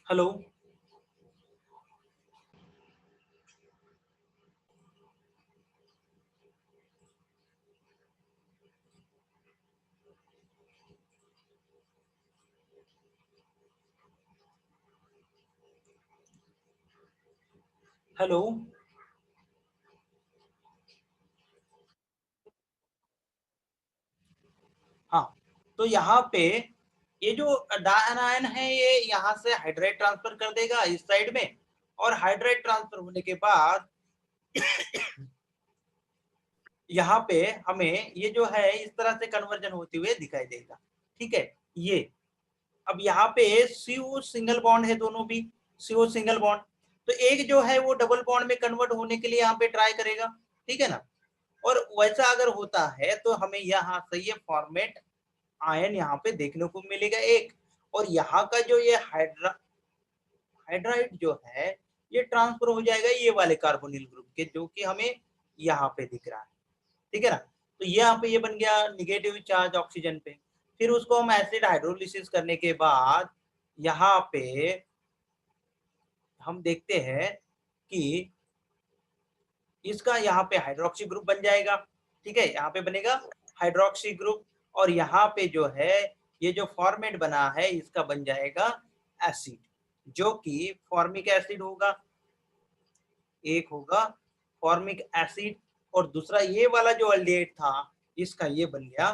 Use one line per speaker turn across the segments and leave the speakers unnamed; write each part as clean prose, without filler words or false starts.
Hello. Hello. हाँ, तो यहाँ पे ये जो डायनायन है ये यहाँ से हाइड्राइड ट्रांसफर कर देगा इस साइड में, और हाइड्राइड ट्रांसफर होने के बाद यहाँ पे हमें ये जो है इस तरह से कन्वर्जन होते हुए दिखाई देगा। ठीक है, ये अब यहाँ पे CO सिंगल बॉन्ड है, दोनों भी CO सिंगल बॉन्ड, तो एक जो है वो डबल बॉन्ड में कन्वर्ट होने के लिए यहाँ पे ट्राई करेगा। ठीक है ना, और वैसा अगर होता है तो हमें यहाँ से ये फॉर्मेट आयन यहाँ पे देखने को मिलेगा एक, और यहाँ का जो ये हाइड्राइड जो है ये ट्रांसफर हो जाएगा ये वाले कार्बोनिल ग्रुप के, जो कि हमें यहाँ पे दिख रहा है। ठीक है ना, तो यहाँ पे ये बन गया निगेटिव चार्ज ऑक्सीजन पे। फिर उसको हम एसिड हाइड्रोलिसिस करने के बाद यहाँ पे हम देखते हैं कि इसका यहाँ पे हाइड्रोक्सी ग्रुप बन जाएगा। ठीक है, यहाँ पे बनेगा हाइड्रोक्सी ग्रुप, और यहाँ पे जो है ये जो फॉर्मेट बना है इसका बन जाएगा एसिड, जो कि फॉर्मिक एसिड होगा। एक होगा फॉर्मिक एसिड, और दूसरा ये वाला जो अल्डिहाइड था इसका ये बन गया,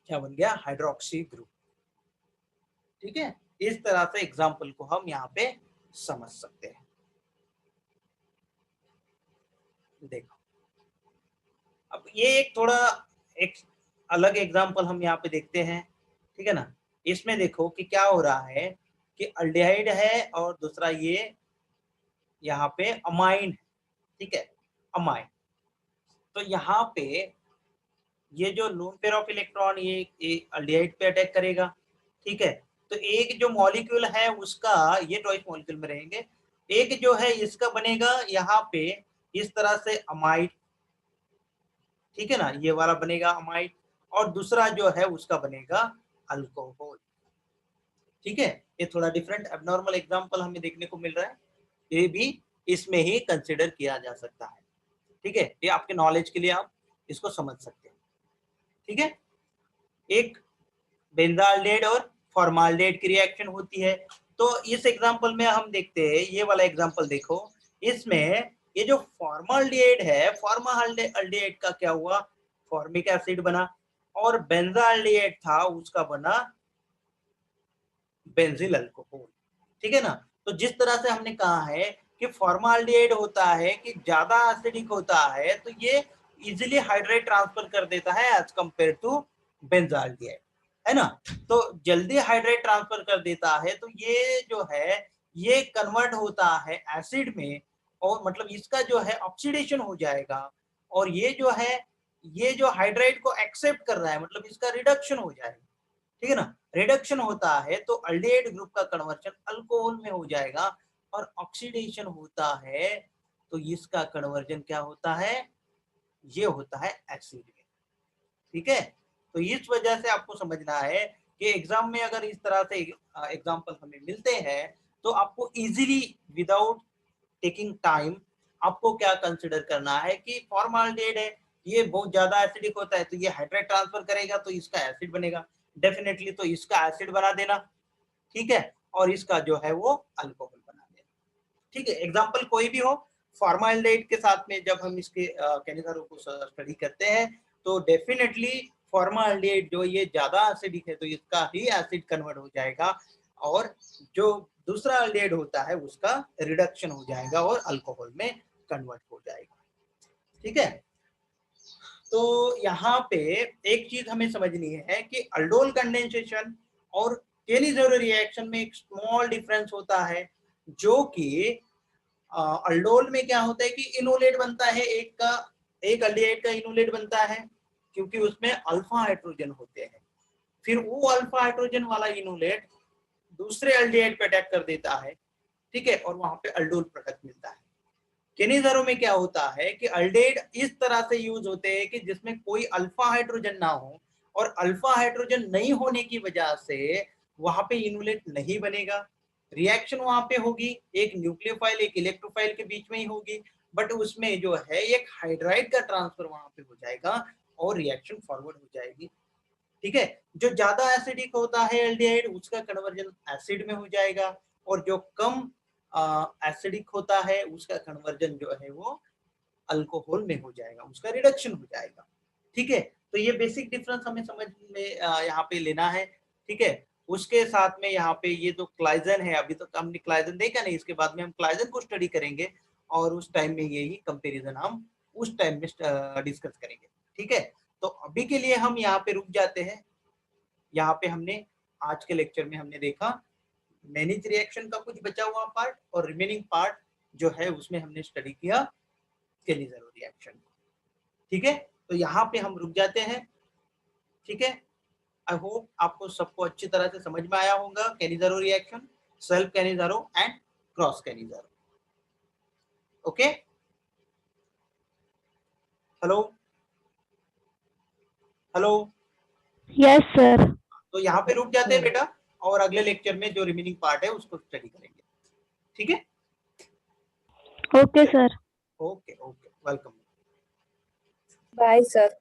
क्या बन गया, हाइड्रोक्सी ग्रुप। ठीक है, इस तरह से एग्जाम्पल को हम यहाँ पे समझ सकते हैं। देखो, अब ये एक थोड़ा एक अलग एग्जाम्पल हम यहाँ पे देखते हैं। ठीक है ना, इसमें देखो कि क्या हो रहा है कि अल्डिहाइड है और दूसरा ये यहाँ पे अमाइन है। ठीक है, अमाइन, तो यहाँ पे ये जो लोन पेयर ऑफ इलेक्ट्रॉन ये अल्डिहाइड पे अटैक करेगा। ठीक है, तो एक जो मॉलिक्यूल है उसका ये टॉइस मॉलिक्यूल में रहेंगे, एक जो है इसका बनेगा यहाँ पे इस तरह से अमाइड। ठीक है ना, ये वाला बनेगा अमाइड, और दूसरा जो है उसका बनेगा अल्कोहल। ठीक है, ये थोड़ा डिफरेंट एबनॉर्मल एग्जांपल हमें देखने को मिल रहा है, ये भी इसमें ही कंसिडर किया जा सकता है। ठीक है, ये आपके नॉलेज के लिए आप इसको समझ सकते हैं। ठीक है, एक बेंजाल्डेहाइड और फॉर्माल्डेहाइड की रिएक्शन होती है। तो इस एग्जांपल में हम देखते हैं, ये वाला एग्जांपल देखो, इसमें ये जो फॉर्माल्डेहाइड है, फॉर्माल्डेहाइड का क्या हुआ, फॉर्मिक एसिड बना, और बेंजाल्डेहाइड था उसका बना बेंजील अल्कोहल। ठीक है ना, तो जिस तरह से हमने कहा है कि फॉर्माल्डिहाइड होता है कि ज्यादा एसिडिक होता है, तो ये इजीली हाइड्रेट ट्रांसफर कर देता है एज कंपेयर टू बेंजाल्डिहाइड, है ना, तो जल्दी हाइड्रेट ट्रांसफर कर देता है। तो ये जो है ये कन्वर्ट होता है एसिड में, और मतलब इसका जो है ऑक्सीडेशन हो जाएगा, और ये जो है ये जो हाइड्रेट को एक्सेप्ट कर रहा है मतलब इसका रिडक्शन हो जाएगा। ठीक है ना, रिडक्शन होता है तो अल्डिहाइड ग्रुप का कन्वर्जन अल्कोहल में हो जाएगा, और ऑक्सीडेशन होता है तो इसका कन्वर्जन क्या होता है, ये होता है एसिड में। ठीक है, तो इस वजह से आपको समझना है कि एग्जाम में अगर इस तरह से एग्जांपल हमें मिलते हैं तो आपको इजीली विदाउट टेकिंग टाइम आपको क्या कंसिडर करना है कि फॉर्माल्डिहाइड है, ये बहुत ज्यादा एसिडिक होता है, तो ये हाइड्रेट ट्रांसफर करेगा तो इसका एसिड बनेगा डेफिनेटली, तो इसका एसिड बना देना। ठीक है, और इसका जो है वो अल्कोहल बना देना। ठीक है, एग्जाम्पल कोई भी हो, फॉर्माल्डिहाइड के साथ में जब हम इसके केमिकल को स्टडी करते हैं तो डेफिनेटली फॉर्माल्डिहाइड जो ये ज्यादा एसिडिक है तो इसका ही एसिड कन्वर्ट हो जाएगा, और जो दूसरा अल्डिहाइड होता है उसका रिडक्शन हो जाएगा और अल्कोहल में कन्वर्ट हो जाएगा। ठीक है, तो यहाँ पे एक चीज हमें समझनी है कि अल्डोल कंडेंसेशन और केनिज़ेरो रिएक्शन में एक स्मॉल डिफरेंस होता है, जो कि अल्डोल में क्या होता है कि इनोलेट बनता है, एक अल्डिहाइड का इनोलेट बनता है क्योंकि उसमें अल्फा हाइड्रोजन होते हैं, फिर वो अल्फा हाइड्रोजन वाला इनोलेट दूसरे अल्डिहाइड पे अटैक कर देता है। ठीक है, और वहां पे अल्डोल प्रोडक्ट मिलता है। केनिज़ेरो में क्या होता है कि अल्डिहाइड इस तरह से यूज होते हैं कि जिसमें कोई अल्फा हाइड्रोजन ना हो, और अल्फा हाइड्रोजन नहीं होने की वजह से वहां पे इनुलेट नहीं बनेगा, रिएक्शन वहां पे होगी एक न्यूक्लियोफाइल एक इलेक्ट्रोफाइल के बीच में ही होगी, बट उसमें जो है एक हाइड्राइड का ट्रांसफर वहां पे हो जाएगा और रिएक्शन फॉरवर्ड हो जाएगी। ठीक है, जो ज्यादा एसिडिक होता है एल्डिहाइड उसका कन्वर्जन एसिड में हो जाएगा, और जो कम एसिडिक होता है उसका कन्वर्जन जो है वो अल्कोहल में हो जाएगा, उसका रिडक्शन हो जाएगा। ठीक है, तो ये बेसिक डिफरेंस हमें समझ में यहाँ पे लेना है। ठीक है, उसके साथ में यहाँ पे ये जो क्लाइजन है, अभी तक हमने क्लाइजन देखा नहीं, इसके बाद में हम क्लाइजन को स्टडी करेंगे और उस टाइम में यही कंपैरिजन हम उस टाइम में डिस्कस करेंगे। ठीक है, तो अभी के लिए हम यहाँ पे रुक जाते हैं। यहाँ पे हमने आज के लेक्चर में हमने देखा मैनिज रिएक्शन का कुछ बचा हुआ पार्ट, और रिमेनिंग पार्ट जो है उसमें हमने स्टडी किया केलिज़रो रिएक्शन। ठीक है, तो यहाँ पे हम रुक जाते हैं। ठीक है, आई होप आपको सबको अच्छी तरह से समझ में आया होगा केलिज़रो रिएक्शन, सेल्फ केलिज़रो एंड क्रॉस केलिज़रो। Okay, hello hello,
yes sir.
तो यहाँ पे रुक जाते हैं बेटा, और अगले लेक्चर में जो रिमेनिंग पार्ट है उसको स्टडी करेंगे। ठीक है,
okay sir.
Okay okay, welcome.
Bye sir.